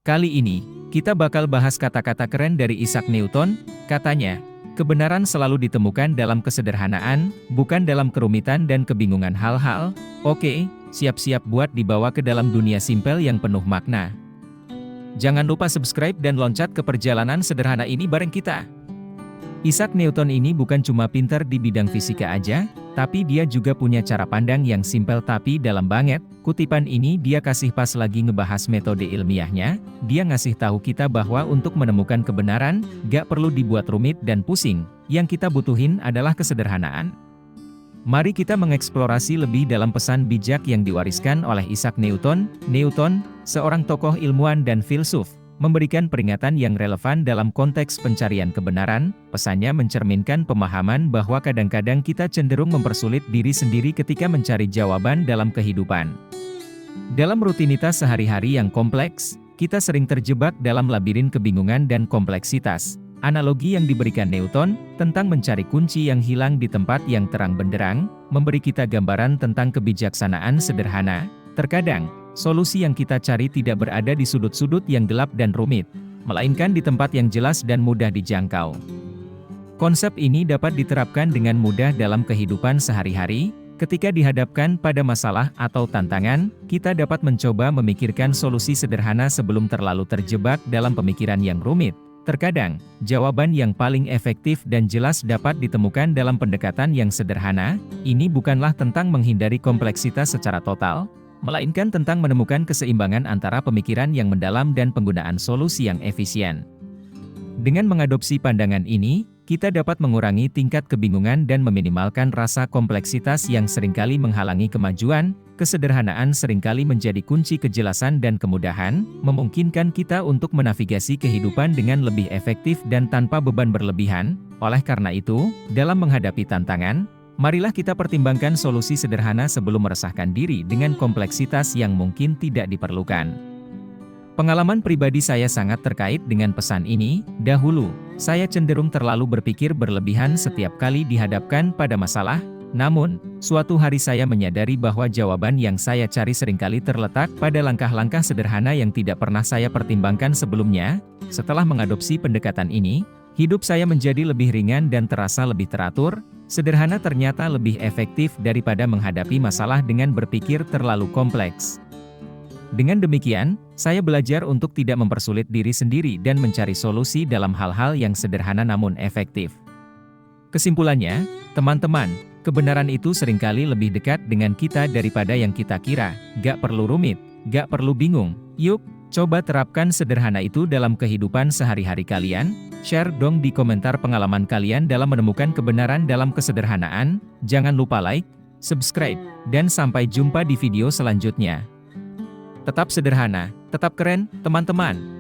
Kali ini, kita bakal bahas kata-kata keren dari Isaac Newton. Katanya, kebenaran selalu ditemukan dalam kesederhanaan, bukan dalam kerumitan dan kebingungan hal-hal. Oke, siap-siap buat dibawa ke dalam dunia simpel yang penuh makna. Jangan lupa subscribe dan loncat ke perjalanan sederhana ini bareng kita. Isaac Newton ini bukan cuma pintar di bidang fisika aja, tapi dia juga punya cara pandang yang simpel tapi dalam banget. Kutipan ini dia kasih pas lagi ngebahas metode ilmiahnya. Dia ngasih tahu kita bahwa untuk menemukan kebenaran, gak perlu dibuat rumit dan pusing. Yang kita butuhin adalah kesederhanaan. Mari kita mengeksplorasi lebih dalam pesan bijak yang diwariskan oleh Isaac Newton. Newton, seorang tokoh ilmuwan dan filsuf, memberikan peringatan yang relevan dalam konteks pencarian kebenaran. Pesannya mencerminkan pemahaman bahwa kadang-kadang kita cenderung mempersulit diri sendiri ketika mencari jawaban dalam kehidupan. Dalam rutinitas sehari-hari yang kompleks, kita sering terjebak dalam labirin kebingungan dan kompleksitas. Analogi yang diberikan Newton tentang mencari kunci yang hilang di tempat yang terang benderang, memberi kita gambaran tentang kebijaksanaan sederhana. Terkadang, solusi yang kita cari tidak berada di sudut-sudut yang gelap dan rumit, melainkan di tempat yang jelas dan mudah dijangkau. Konsep ini dapat diterapkan dengan mudah dalam kehidupan sehari-hari. Ketika dihadapkan pada masalah atau tantangan, kita dapat mencoba memikirkan solusi sederhana sebelum terlalu terjebak dalam pemikiran yang rumit. Terkadang, jawaban yang paling efektif dan jelas dapat ditemukan dalam pendekatan yang sederhana. Ini bukanlah tentang menghindari kompleksitas secara total, melainkan tentang menemukan keseimbangan antara pemikiran yang mendalam dan penggunaan solusi yang efisien. Dengan mengadopsi pandangan ini, kita dapat mengurangi tingkat kebingungan dan meminimalkan rasa kompleksitas yang seringkali menghalangi kemajuan. Kesederhanaan seringkali menjadi kunci kejelasan dan kemudahan, memungkinkan kita untuk menavigasi kehidupan dengan lebih efektif dan tanpa beban berlebihan. Oleh karena itu, dalam menghadapi tantangan, marilah kita pertimbangkan solusi sederhana sebelum meresahkan diri dengan kompleksitas yang mungkin tidak diperlukan. Pengalaman pribadi saya sangat terkait dengan pesan ini. Dahulu, saya cenderung terlalu berpikir berlebihan setiap kali dihadapkan pada masalah. Namun, suatu hari saya menyadari bahwa jawaban yang saya cari seringkali terletak pada langkah-langkah sederhana yang tidak pernah saya pertimbangkan sebelumnya. Setelah mengadopsi pendekatan ini, hidup saya menjadi lebih ringan dan terasa lebih teratur. Sederhana ternyata lebih efektif daripada menghadapi masalah dengan berpikir terlalu kompleks. Dengan demikian, saya belajar untuk tidak mempersulit diri sendiri dan mencari solusi dalam hal-hal yang sederhana namun efektif. Kesimpulannya, teman-teman, kebenaran itu seringkali lebih dekat dengan kita daripada yang kita kira. Gak perlu rumit, gak perlu bingung. Yuk, coba terapkan sederhana itu dalam kehidupan sehari-hari kalian. Share dong di komentar pengalaman kalian dalam menemukan kebenaran dalam kesederhanaan. Jangan lupa like, subscribe, dan sampai jumpa di video selanjutnya. Tetap sederhana, tetap keren, teman-teman.